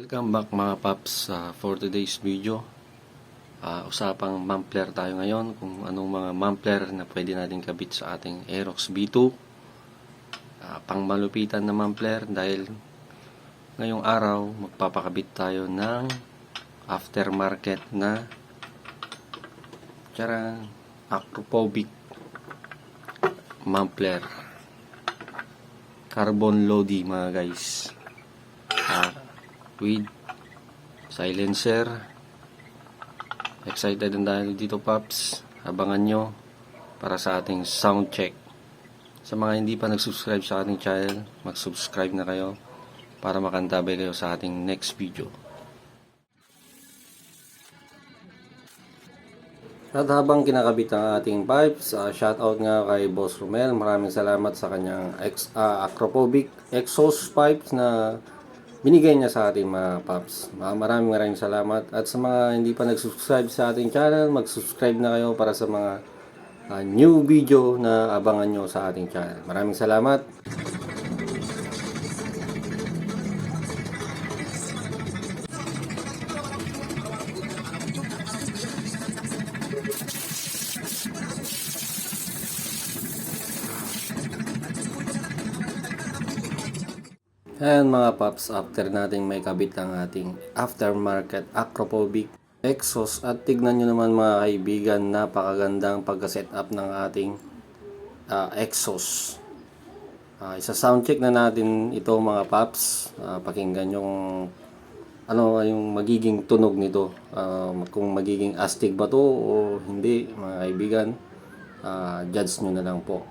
Welcome back mga paps for today's video. Usapang muffler tayo ngayon, kung anong mga muffler na pwede natin kabit sa ating Aerox B2. Pangmalupitan na muffler dahil ngayong araw magpapakabit tayo ng aftermarket na Acrophobic muffler. Carbon Lodi mga guys. With silencer. Excited na dahil dito paps. Abangan nyo para sa ating sound check. Sa mga hindi pa nag-subscribe sa ating channel, mag-subscribe na kayo para makantabay kayo sa ating next video. At habang kinakabit ang ating pipes, shoutout nga kay Boss Romel. Maraming salamat sa kanyang Acrophobic exhaust pipes na binigay niya sa ating mga paps. Maraming salamat. At sa mga hindi pa nag-subscribe sa ating channel, mag-subscribe na kayo para sa mga new video na abangan nyo sa ating channel. Maraming salamat. Ayan mga paps, after natin may kabit ang ating aftermarket Acrophobic exhaust, at tignan nyo naman mga kaibigan, napakagandang pagka-set up ng ating exhaust. Isa sound check na natin ito mga paps. Pakinggan yung yung magiging tunog nito, kung magiging astig ba to o hindi mga kaibigan. Judge nyo na lang po.